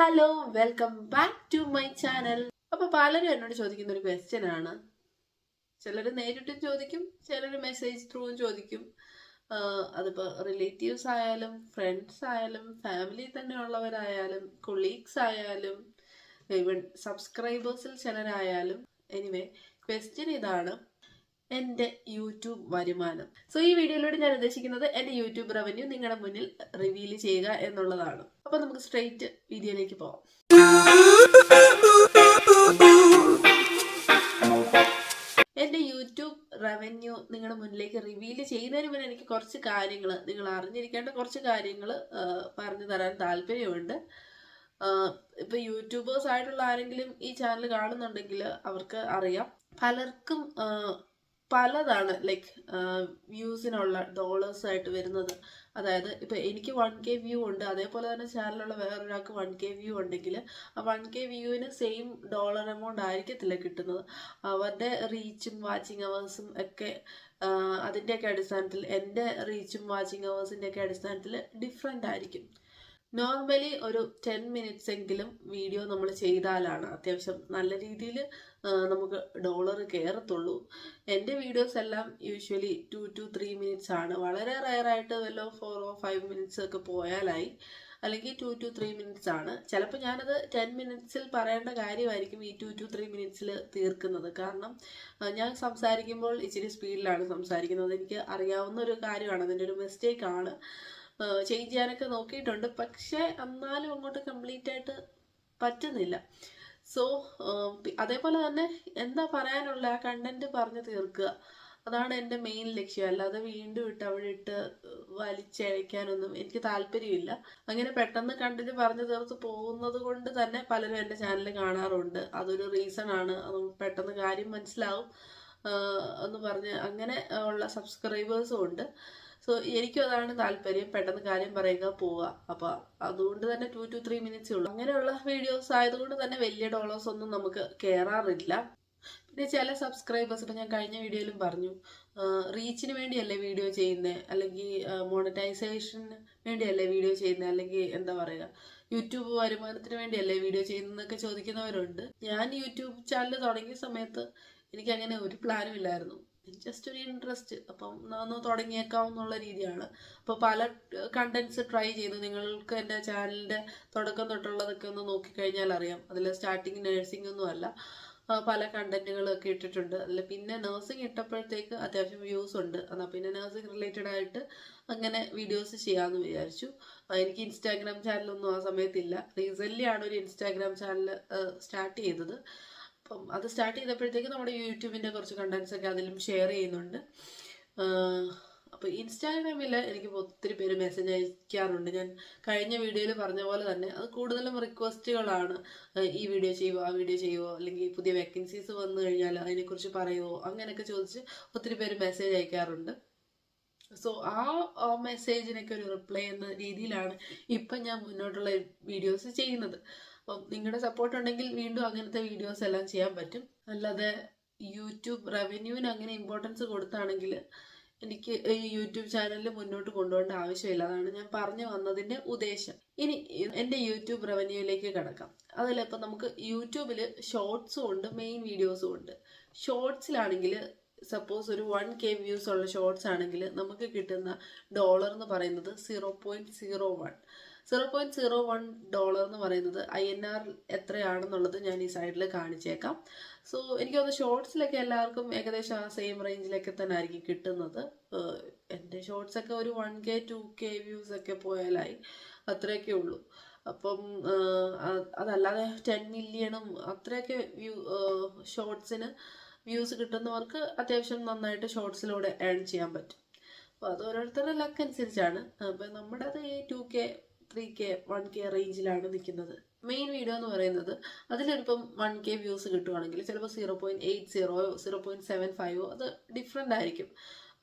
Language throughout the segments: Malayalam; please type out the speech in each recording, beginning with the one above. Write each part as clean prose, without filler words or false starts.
Hello welcome back to my channel. അപ്പൊ പലരും എന്നോട് ചോദിക്കുന്ന ഒരു ക്വസ്റ്റ്യൻ ആണ്. ചിലർ നേരിട്ടും ചോദിക്കും, ചിലർ മെസ്സേജ് ത്രൂവും ചോദിക്കും. അതിപ്പോ റിലേറ്റീവ്സ് ആയാലും ഫ്രണ്ട്സ് ആയാലും ഫാമിലി തന്നെ ഉള്ളവരായാലും കൊളീഗ്സ് ആയാലും ഈവൻ സബ്സ്ക്രൈബേഴ്സിൽ ചിലരായാലും. എനിവേ, ക്വസ്റ്റ്യൻ ഇതാണ്: എൻ്റെ യൂട്യൂബ് വരുമാനം. സോ ഈ വീഡിയോയിലൂടെ ഞാൻ ഉദ്ദേശിക്കുന്നത് എൻ്റെ യൂട്യൂബ് റവന്യൂ നിങ്ങളുടെ മുന്നിൽ റിവീൽ ചെയ്യുക എന്നുള്ളതാണ്. അപ്പൊ നമുക്ക് സ്ട്രെയിറ്റ് വീഡിയോയിലേക്ക് പോവാം. എൻ്റെ യൂട്യൂബ് റവന്യൂ നിങ്ങളുടെ മുന്നിലേക്ക് റിവീൽ ചെയ്യുന്നതിന് മുന്നേ എനിക്ക് കുറച്ച് കാര്യങ്ങൾ, നിങ്ങൾ അറിഞ്ഞിരിക്കേണ്ട കുറച്ച് കാര്യങ്ങൾ പറഞ്ഞു തരാൻ താല്പര്യമുണ്ട്. ഇപ്പൊ യൂട്യൂബേഴ്സ് ആയിട്ടുള്ള ആരെങ്കിലും ഈ ചാനൽ കാണുന്നുണ്ടെങ്കിൽ അവർക്ക് അറിയാം, പലർക്കും പലതാണ് ലൈക്ക് വ്യൂസിനുള്ള ഡോളേഴ്സ് ആയിട്ട് വരുന്നത്. അതായത് ഇപ്പൊ എനിക്ക് 1K വ്യൂ ഉണ്ട്, അതേപോലെ തന്നെ ചാനലുള്ള വേറൊരാൾക്ക് 1K വ്യൂ ഉണ്ടെങ്കിൽ ആ 1K വ്യൂവിന് സെയിം ഡോളർ എമൗണ്ട് ആയിരിക്കത്തില്ല കിട്ടുന്നത്. അവരുടെ റീച്ചും വാച്ചിങ് അവേഴ്സും ഒക്കെ അതിൻ്റെയൊക്കെ അടിസ്ഥാനത്തിൽ, എൻ്റെ റീച്ചും വാച്ചിങ് അവേഴ്സിൻ്റെയൊക്കെ അടിസ്ഥാനത്തിൽ ഡിഫറെൻ്റ് ആയിരിക്കും. നോർമലി ഒരു 10 മിനിറ്റ്സ് എങ്കിലും വീഡിയോ നമ്മൾ ചെയ്താലാണ് അത്യാവശ്യം നല്ല രീതിയിൽ നമുക്ക് ഡോളർ കയറത്തുള്ളൂ. എൻ്റെ വീഡിയോസ് എല്ലാം യൂഷ്വലി 2 to 3 മിനിറ്റ്സ് ആണ്. വളരെ റയറായിട്ട് വല്ലോ 4 or 5 മിനിറ്റ്സ് ഒക്കെ പോയാലായി, അല്ലെങ്കിൽ 2 to 3 മിനിറ്റ്സ് ആണ്. ചിലപ്പോൾ ഞാനത് 10 മിനിറ്റ്സിൽ പറയേണ്ട കാര്യമായിരിക്കും ഈ 2 to 3 മിനിറ്റ്സിൽ തീർക്കുന്നത്. കാരണം ഞാൻ സംസാരിക്കുമ്പോൾ ഇച്ചിരി സ്പീഡിലാണ് സംസാരിക്കുന്നത്. എനിക്ക് അറിയാവുന്ന ഒരു കാര്യമാണ്, അതിൻ്റെ ഒരു മിസ്റ്റേക്ക് ആണ്. ചേഞ്ച് ചെയ്യാനൊക്കെ നോക്കിയിട്ടുണ്ട്, പക്ഷെ എന്നാലും അങ്ങോട്ട് കംപ്ലീറ്റ് ആയിട്ട് പറ്റുന്നില്ല. സോ അതേപോലെ തന്നെ എന്താ പറയാനുള്ള ആ കണ്ടന്റ് പറഞ്ഞു തീർക്കുക, അതാണ് എൻ്റെ മെയിൻ ലക്ഷ്യം. അല്ലാതെ വീണ്ടും അവിടെ ഇട്ട് വലിച്ചഴയ്ക്കാനൊന്നും എനിക്ക് താല്പര്യമില്ല. അങ്ങനെ പെട്ടെന്ന് കണ്ടന്റ് പറഞ്ഞു തീർത്ത് പോകുന്നത് കൊണ്ട് തന്നെ പലരും എൻ്റെ ചാനൽ കാണാറുണ്ട്. അതൊരു റീസൺ ആണ്. അത് പെട്ടെന്ന് കാര്യം മനസ്സിലാവും എന്ന് പറഞ്ഞ് അങ്ങനെ ഉള്ള സബ്സ്ക്രൈബേഴ്സും ഉണ്ട്. സോ എനിക്കും അതാണ് താല്പര്യം, പെട്ടെന്ന് കാര്യം പറയുക പോവുക. അപ്പൊ അതുകൊണ്ട് തന്നെ 2 to 3 മിനിറ്റ്സേ ഉള്ളൂ. അങ്ങനെയുള്ള വീഡിയോസ് ആയതുകൊണ്ട് തന്നെ വലിയ ഡോളേഴ്സ് ഒന്നും നമുക്ക് കയറാറില്ല. പിന്നെ ചില സബ്സ്ക്രൈബേഴ്സ്, ഇപ്പം ഞാൻ കഴിഞ്ഞ വീഡിയോയിലും പറഞ്ഞു, റീച്ചിന് വേണ്ടിയല്ലേ വീഡിയോ ചെയ്യുന്നത്, അല്ലെങ്കിൽ മോണിറ്റൈസേഷന് വേണ്ടിയല്ലേ വീഡിയോ ചെയ്യുന്നത്, അല്ലെങ്കിൽ എന്താ പറയുക യൂട്യൂബ് വരുമാനത്തിന് വേണ്ടിയല്ലേ വീഡിയോ ചെയ്യുന്നതെന്നൊക്കെ ചോദിക്കുന്നവരുണ്ട്. ഞാൻ യൂട്യൂബ് ചാനൽ തുടങ്ങിയ സമയത്ത് എനിക്ക് അങ്ങനെ ഒരു പ്ലാനും ഇല്ലായിരുന്നു. ജസ്റ്റ് ഒരു ഇൻട്രസ്റ്റ്, അപ്പം ഒന്ന് തുടങ്ങിയേക്കാം എന്നുള്ള രീതിയാണ്. അപ്പോൾ പല കണ്ടന്റ്സ് ട്രൈ ചെയ്തു. നിങ്ങൾക്ക് എൻ്റെ ചാനലിൻ്റെ തുടക്കം തൊട്ടുള്ളതൊക്കെ ഒന്ന് നോക്കിക്കഴിഞ്ഞാൽ അറിയാം. അതിൽ സ്റ്റാർട്ടിങ് നഴ്സിംഗ് ഒന്നും അല്ല, പല കണ്ടന്റുകളൊക്കെ ഇട്ടിട്ടുണ്ട്. അതിൽ പിന്നെ നഴ്സിംഗ് ഇട്ടപ്പോഴത്തേക്ക് അത്യാവശ്യം വ്യൂസ് ഉണ്ട്. എന്നാൽ പിന്നെ നഴ്സിംഗ് റിലേറ്റഡ് ആയിട്ട് അങ്ങനെ വീഡിയോസ് ചെയ്യാമെന്ന് വിചാരിച്ചു. എനിക്ക് ഇൻസ്റ്റാഗ്രാം ചാനലൊന്നും ആ സമയത്തില്ല. റീസെൻ്റ്ലി ആണ് ഒരു ഇൻസ്റ്റാഗ്രാം ചാനൽ സ്റ്റാർട്ട് ചെയ്തത്. അപ്പം അത് സ്റ്റാർട്ട് ചെയ്തപ്പോഴത്തേക്ക് നമ്മുടെ യൂട്യൂബിൻ്റെ കുറച്ച് കണ്ടന്റ്സ് ഒക്കെ അതിലും ഷെയർ ചെയ്യുന്നുണ്ട്. അപ്പോൾ ഇൻസ്റ്റാഗ്രാമിൽ എനിക്ക് ഒത്തിരി പേര് മെസ്സേജ് അയക്കാറുണ്ട്. ഞാൻ കഴിഞ്ഞ വീഡിയോയിൽ പറഞ്ഞ പോലെ തന്നെ അത് കൂടുതലും റിക്വസ്റ്റുകളാണ്. ഈ വീഡിയോ ചെയ്യുമോ, ആ വീഡിയോ ചെയ്യുമോ, അല്ലെങ്കിൽ പുതിയ വേക്കൻസീസ് വന്നു കഴിഞ്ഞാൽ അതിനെക്കുറിച്ച് പറയുമോ, അങ്ങനെയൊക്കെ ചോദിച്ച് ഒത്തിരി പേര് മെസ്സേജ് അയക്കാറുണ്ട്. സോ ആ മെസ്സേജിനൊക്കെ ഒരു റിപ്ലൈ എന്ന രീതിയിലാണ് ഇപ്പം ഞാൻ മുന്നോട്ടുള്ള വീഡിയോസ് ചെയ്യുന്നത്. അപ്പം നിങ്ങളുടെ സപ്പോർട്ട് ഉണ്ടെങ്കിൽ വീണ്ടും അങ്ങനത്തെ വീഡിയോസ് എല്ലാം ചെയ്യാൻ പറ്റും. അല്ലാതെ യൂട്യൂബ് റവന്യൂവിന് അങ്ങനെ ഇമ്പോർട്ടൻസ് കൊടുത്താണെങ്കിൽ എനിക്ക് ഈ യൂട്യൂബ് ചാനലിൽ മുന്നോട്ട് കൊണ്ടുപോകേണ്ട ആവശ്യമില്ല. അതാണ് ഞാൻ പറഞ്ഞു വന്നതിൻ്റെ ഉദ്ദേശം. ഇനി എൻ്റെ യൂട്യൂബ് റവന്യൂയിലേക്ക് കിടക്കാം. അതിലിപ്പോൾ നമുക്ക് യൂട്യൂബിൽ ഷോർട്സും ഉണ്ട്, മെയിൻ വീഡിയോസും ഉണ്ട്. ഷോർട്സിലാണെങ്കിൽ സപ്പോസ് ഒരു 1K വ്യൂസ് ഉള്ള ഷോർട്സ് ആണെങ്കിൽ നമുക്ക് കിട്ടുന്ന ഡോളർ എന്ന് പറയുന്നത് 0.01 ഡോളർ എന്ന് പറയുന്നത് INR എത്രയാണെന്നുള്ളത് ഞാൻ ഈ സൈഡിൽ കാണിച്ചേക്കാം. സോ എനിക്ക് തോന്നുന്നു ഷോർട്സിലൊക്കെ എല്ലാവർക്കും ഏകദേശം ആ സെയിം റേഞ്ചിലൊക്കെ തന്നെ ആയിരിക്കും കിട്ടുന്നത്. എൻ്റെ ഷോർട്സൊക്കെ ഒരു 1K 2K വ്യൂസ് ഒക്കെ പോയാലായി, അത്രയൊക്കെ ഉള്ളൂ. അപ്പം അതല്ലാതെ 10 മില്യണും അത്രയൊക്കെ ഷോർട്സിന് വ്യൂസ് കിട്ടുന്നവർക്ക് അത്യാവശ്യം നന്നായിട്ട് ഷോർട്സിലൂടെ ഏൺ ചെയ്യാൻ പറ്റും. അപ്പോൾ അത് ഓരോരുത്തരുടെ ലക്ക് അനുസരിച്ചാണ്. അപ്പം നമ്മുടെ അത് ഈ 2K 3K 1K റേഞ്ചിലാണ് നിൽക്കുന്നത്. മെയിൻ വീഡിയോ എന്ന് പറയുന്നത് അതിലിപ്പം 1K വ്യൂസ് കിട്ടുവാണെങ്കിൽ ചിലപ്പോൾ 0.80 0.75 അത് ഡിഫറെൻ്റ് ആയിരിക്കും.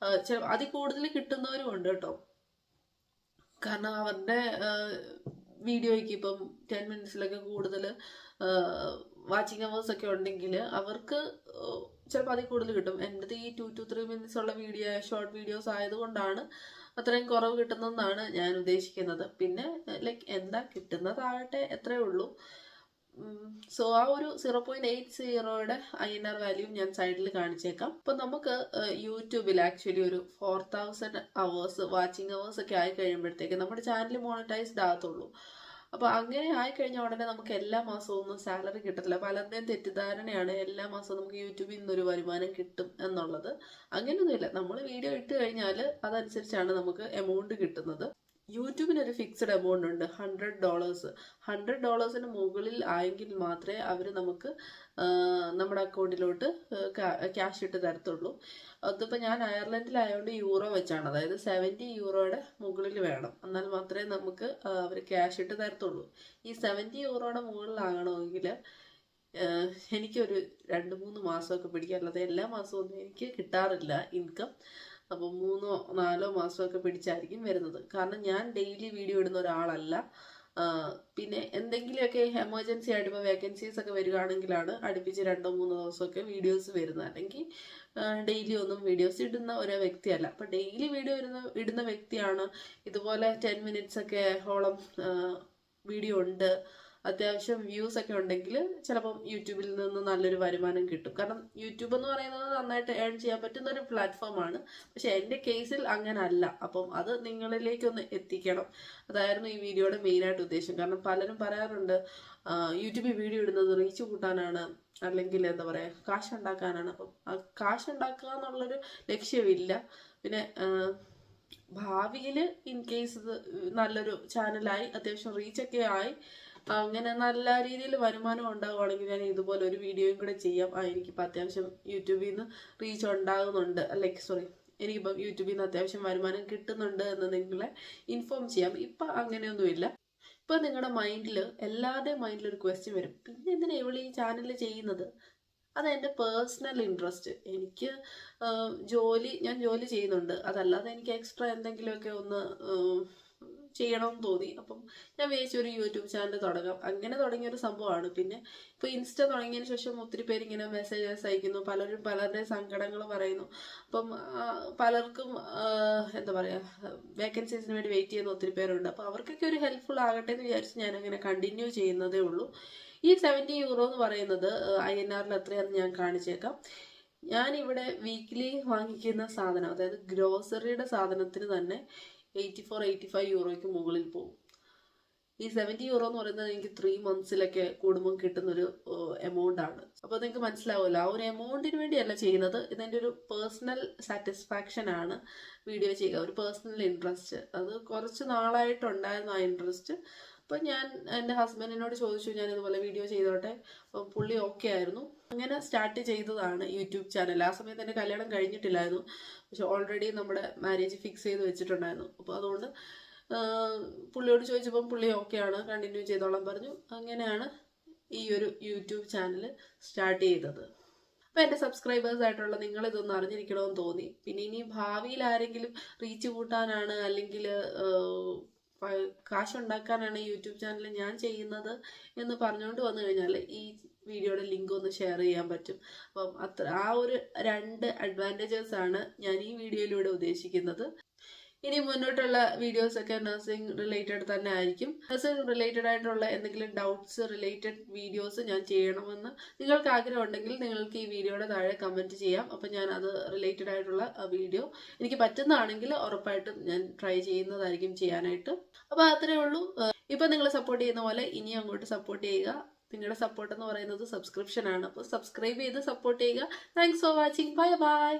അതിൽ കൂടുതൽ കിട്ടുന്നവരും ഉണ്ട് കേട്ടോ. കാരണം അവരുടെ വീഡിയോയ്ക്ക് ഇപ്പം 10 മിനിറ്റ്സിലൊക്കെ കൂടുതൽ വാച്ചിങ് അവേഴ്സ് ഒക്കെ ഉണ്ടെങ്കിൽ അവർക്ക് ചിലപ്പോൾ അതിൽ കൂടുതൽ കിട്ടും. എൻ്റെ ഈ 2 to 3 മിനിറ്റ്സ് ഉള്ള ഷോർട്ട് വീഡിയോസ് ആയതുകൊണ്ടാണ് അത്രയും കുറവ് കിട്ടുന്നെന്നാണ് ഞാൻ ഉദ്ദേശിക്കുന്നത്. പിന്നെ ലൈക്ക് എന്താ കിട്ടുന്നതാകട്ടെ, എത്രയേ ഉള്ളൂ. സോ ആ ഒരു 0.80യുടെ INR വാല്യൂ ഞാൻ സൈഡിൽ കാണിച്ചേക്കാം. അപ്പൊ നമുക്ക് യൂട്യൂബിൽ ആക്ച്വലി ഒരു 4000 അവേഴ്സ് വാച്ചിങ് അവേഴ്സ് ഒക്കെ ആയി കഴിയുമ്പോഴത്തേക്ക് നമ്മുടെ ചാനൽ മോണിറ്റൈസ്ഡ് ആകത്തുള്ളൂ. അപ്പൊ അങ്ങനെ ആയിക്കഴിഞ്ഞ ഉടനെ നമുക്ക് എല്ലാ മാസവും ഒന്നും സാലറി കിട്ടത്തില്ല. പലരുടെയും തെറ്റിദ്ധാരണയാണ് എല്ലാ മാസവും നമുക്ക് യൂട്യൂബിൽ നിന്നൊരു വരുമാനം കിട്ടും എന്നുള്ളത്. അങ്ങനെയൊന്നുമില്ല. നമ്മൾ വീഡിയോ ഇട്ട് കഴിഞ്ഞാൽ അതനുസരിച്ചാണ് നമുക്ക് എമൗണ്ട് കിട്ടുന്നത്. യൂട്യൂബിന് ഒരു ഫിക്സഡ് എമൗണ്ട് ഉണ്ട്, $100. $100 മുകളിൽ ആയെങ്കിൽ മാത്രമേ അവർ നമുക്ക് നമ്മുടെ അക്കൗണ്ടിലോട്ട് ക്യാഷ് ഇട്ട് തരത്തുള്ളൂ. അതിപ്പോൾ ഞാൻ അയർലൻഡിലായതുകൊണ്ട് യൂറോ വെച്ചാണ്, അതായത് 70 യൂറോയുടെ മുകളിൽ വേണം, എന്നാൽ മാത്രമേ നമുക്ക് അവർ ക്യാഷ് ഇട്ട് തരത്തുള്ളൂ. ഈ 70 യൂറോയുടെ മുകളിലാകണമെങ്കിൽ എനിക്കൊരു 2-3 മാസമൊക്കെ പിടിക്കും, അല്ലാതെ എല്ലാ മാസവും ഒന്നും എനിക്ക് കിട്ടാറില്ല ഇൻകം. അപ്പോൾ 3-4 മാസമൊക്കെ പിടിച്ചായിരിക്കും വരുന്നത്. കാരണം ഞാൻ ഡെയിലി വീഡിയോ ഇടുന്ന ഒരാളല്ല. പിന്നെ എന്തെങ്കിലുമൊക്കെ എമർജൻസി ആയിട്ട് ഇപ്പോൾ വേക്കൻസീസ് ഒക്കെ വരികയാണെങ്കിലാണ് അടുപ്പിച്ച് 2-3 ദിവസമൊക്കെ വീഡിയോസ് വരുന്നത്. അല്ലെങ്കിൽ ഡെയിലി ഒന്നും വീഡിയോസ് ഇടുന്ന ഒരു വ്യക്തിയല്ല. അപ്പോൾ ഡെയിലി വീഡിയോ ഇടുന്ന വ്യക്തിയാണ്. ഇതുപോലെ 10 minutes ഒക്കെ ഓളം വീഡിയോ ഉണ്ട്, അത്യാവശ്യം വ്യൂസ് ഒക്കെ ഉണ്ടെങ്കിൽ ചിലപ്പം യൂട്യൂബിൽ നിന്ന് നല്ലൊരു വരുമാനം കിട്ടും. കാരണം യൂട്യൂബ് എന്ന് പറയുന്നത് നന്നായിട്ട് ഏൺ ചെയ്യാൻ പറ്റുന്ന ഒരു പ്ലാറ്റ്ഫോമാണ്. പക്ഷെ എൻ്റെ കേസിൽ അങ്ങനെ അല്ല. അപ്പം അത് നിങ്ങളിലേക്കൊന്ന് എത്തിക്കണം, അതായിരുന്നു ഈ വീഡിയോയുടെ മെയിനായിട്ട് ഉദ്ദേശം. കാരണം പലരും പറയാറുണ്ട് യൂട്യൂബിൽ വീഡിയോ ഇടുന്നത് റീച്ച് കൂട്ടാനാണ്, അല്ലെങ്കിൽ എന്താ പറയുക കാശ് ഉണ്ടാക്കാനാണ്. അപ്പം ആ കാശ് ഉണ്ടാക്കുക എന്നുള്ളൊരു ലക്ഷ്യമില്ല. പിന്നെ ഭാവിയിൽ ഇൻ കേസ് ഇത് നല്ലൊരു ചാനലായി അത്യാവശ്യം റീച്ചൊക്കെ ആയി അങ്ങനെ നല്ല രീതിയിൽ വരുമാനം ഉണ്ടാകുവാണെങ്കിൽ ഞാൻ ഇതുപോലെ ഒരു വീഡിയോയും കൂടെ ചെയ്യാം. എനിക്കിപ്പോൾ അത്യാവശ്യം യൂട്യൂബിൽ നിന്ന് റീച്ച് ഉണ്ടാകുന്നുണ്ട്, എനിക്കിപ്പം യൂട്യൂബിൽ നിന്ന് അത്യാവശ്യം വരുമാനം കിട്ടുന്നുണ്ട് എന്ന് നിങ്ങളെ ഇൻഫോം ചെയ്യാം. ഇപ്പം അങ്ങനെയൊന്നുമില്ല. ഇപ്പം നിങ്ങളുടെ മൈൻഡിൽ, എല്ലാവരുടെയും മൈൻഡിൽ ഒരു ക്വസ്റ്റ്യൻ വരും, പിന്നെ എന്തിനാ ഇവള് ഈ ചാനൽ ചെയ്യുന്നത്? അതെൻ്റെ പേഴ്സണൽ ഇൻട്രസ്റ്റ്. എനിക്ക് ഞാൻ ജോലി ചെയ്യുന്നുണ്ട്, അതല്ലാതെ എനിക്ക് എക്സ്ട്രാ എന്തെങ്കിലുമൊക്കെ ഒന്ന് ചെയ്യണമെന്ന് തോന്നി. അപ്പം ഞാൻ വിചാരിച്ചു ഒരു യൂട്യൂബ് ചാനൽ തുടങ്ങാം. അങ്ങനെ തുടങ്ങിയൊരു സംഭവമാണ്. പിന്നെ ഇപ്പോൾ ഇൻസ്റ്റ തുടങ്ങിയതിന് ശേഷം ഒത്തിരി പേര് ഇങ്ങനെ മെസ്സേജസ് അയക്കുന്നു, പലരും പലരുടെ സങ്കടങ്ങൾ പറയുന്നു. അപ്പം പലർക്കും എന്താ പറയുക വേക്കൻസീസിന് വേണ്ടി വെയിറ്റ് ചെയ്യുന്ന ഒത്തിരി പേരുണ്ട്. അപ്പോൾ അവർക്കൊക്കെ ഒരു ഹെൽപ്ഫുൾ ആകട്ടെ എന്ന് വിചാരിച്ച് ഞാനങ്ങനെ കണ്ടിന്യൂ ചെയ്യുന്നതേ ഉള്ളൂ. ഈ 70 യൂറോ എന്ന് പറയുന്നത് INR എത്രയാണെന്ന് ഞാൻ കാണിച്ചേക്കാം. ഞാനിവിടെ വീക്ക്ലി വാങ്ങിക്കുന്ന സാധനം, അതായത് ഗ്രോസറിയുടെ സാധനത്തിന് തന്നെ 84-85 യൂറോയ്ക്ക് മുകളിൽ പോകും. ഈ 70 യൂറോ എന്ന് പറയുന്നത് എനിക്ക് 3 monthsലൊക്കെ കൂടുമ്പോൾ കിട്ടുന്നൊരു എമൗണ്ട് ആണ്. അപ്പോൾ നിങ്ങൾക്ക് മനസ്സിലാവുമല്ലോ, ആ ഒരു എമൗണ്ടിന് വേണ്ടിയല്ല ചെയ്യുന്നത്. ഇതെൻ്റെ ഒരു പേഴ്സണൽ സാറ്റിസ്ഫാക്ഷൻ ആണ് വീഡിയോ ചെയ്യുക, ഒരു പേഴ്സണൽ ഇൻട്രസ്റ്റ്. അത് കുറച്ച് നാളായിട്ടുണ്ടായിരുന്നു ആ ഇൻട്രസ്റ്റ്. അപ്പം ഞാൻ എൻ്റെ ഹസ്ബൻഡിനോട് ചോദിച്ചു ഞാൻ ഇതുപോലെ വീഡിയോ ചെയ്തോട്ടെ. അപ്പം പുള്ളി ഓക്കെ ആയിരുന്നു. അങ്ങനെ സ്റ്റാർട്ട് ചെയ്തതാണ് യൂട്യൂബ് ചാനൽ. ആ സമയത്ത് എൻ്റെ കല്യാണം കഴിഞ്ഞിട്ടില്ലായിരുന്നു, പക്ഷെ ഓൾറെഡി നമ്മുടെ മാരേജ് ഫിക്സ് ചെയ്ത് വെച്ചിട്ടുണ്ടായിരുന്നു. അപ്പോൾ അതുകൊണ്ട് പുള്ളിയോട് ചോദിച്ചപ്പം പുള്ളി ഓക്കെയാണ്, കണ്ടിന്യൂ ചെയ്തോളാൻ പറഞ്ഞു. അങ്ങനെയാണ് ഈ ഒരു യൂട്യൂബ് ചാനൽ സ്റ്റാർട്ട് ചെയ്തത്. അപ്പോൾ എൻ്റെ സബ്സ്ക്രൈബേഴ്സ് ആയിട്ടുള്ള നിങ്ങൾ ഇതൊന്നും അറിഞ്ഞിരിക്കണമെന്ന് തോന്നി. പിന്നെ ഇനി ഭാവിയിൽ ആരെങ്കിലും റീച്ച് കൂട്ടാനാണ് അല്ലെങ്കിൽ കാശുണ്ടാക്കാനാണ് യൂട്യൂബ് ചാനൽ ഞാൻ ചെയ്യുന്നത് എന്ന് പറഞ്ഞുകൊണ്ട് വന്നു കഴിഞ്ഞാൽ ഈ വീഡിയോയുടെ ലിങ്ക് ഒന്ന് ഷെയർ ചെയ്യാൻ പറ്റും. അപ്പം ആ ഒരു 2 അഡ്വാൻറ്റേജസ് ആണ് ഞാൻ ഈ വീഡിയോയിലൂടെ ഉദ്ദേശിക്കുന്നത്. ഇനി മുന്നോട്ടുള്ള വീഡിയോസൊക്കെ നഴ്സിംഗ് റിലേറ്റഡ് തന്നെ ആയിരിക്കും. നഴ്സിംഗ് റിലേറ്റഡ് ആയിട്ടുള്ള എന്തെങ്കിലും ഡൗട്ട്സ് റിലേറ്റഡ് വീഡിയോസ് ഞാൻ ചെയ്യണമെന്ന് നിങ്ങൾക്ക് ആഗ്രഹം ഉണ്ടെങ്കിൽ നിങ്ങൾക്ക് ഈ വീഡിയോയുടെ താഴെ കമൻറ്റ് ചെയ്യാം. അപ്പം ഞാൻ അത് റിലേറ്റഡ് ആയിട്ടുള്ള വീഡിയോ എനിക്ക് പറ്റുന്നതാണെങ്കിൽ ഉറപ്പായിട്ടും ഞാൻ ട്രൈ ചെയ്യുന്നതായിരിക്കും ചെയ്യാനായിട്ട്. അപ്പോൾ അത്രേ ഉള്ളൂ. ഇപ്പം നിങ്ങൾ സപ്പോർട്ട് ചെയ്യുന്ന പോലെ ഇനി അങ്ങോട്ട് സപ്പോർട്ട് ചെയ്യുക. നിങ്ങളുടെ സപ്പോർട്ട് എന്ന് പറയുന്നത് സബ്സ്ക്രിപ്ഷൻ ആണ്. അപ്പോൾ സബ്സ്ക്രൈബ് ചെയ്ത് സപ്പോർട്ട് ചെയ്യുക. Thanks for watching. Bye bye.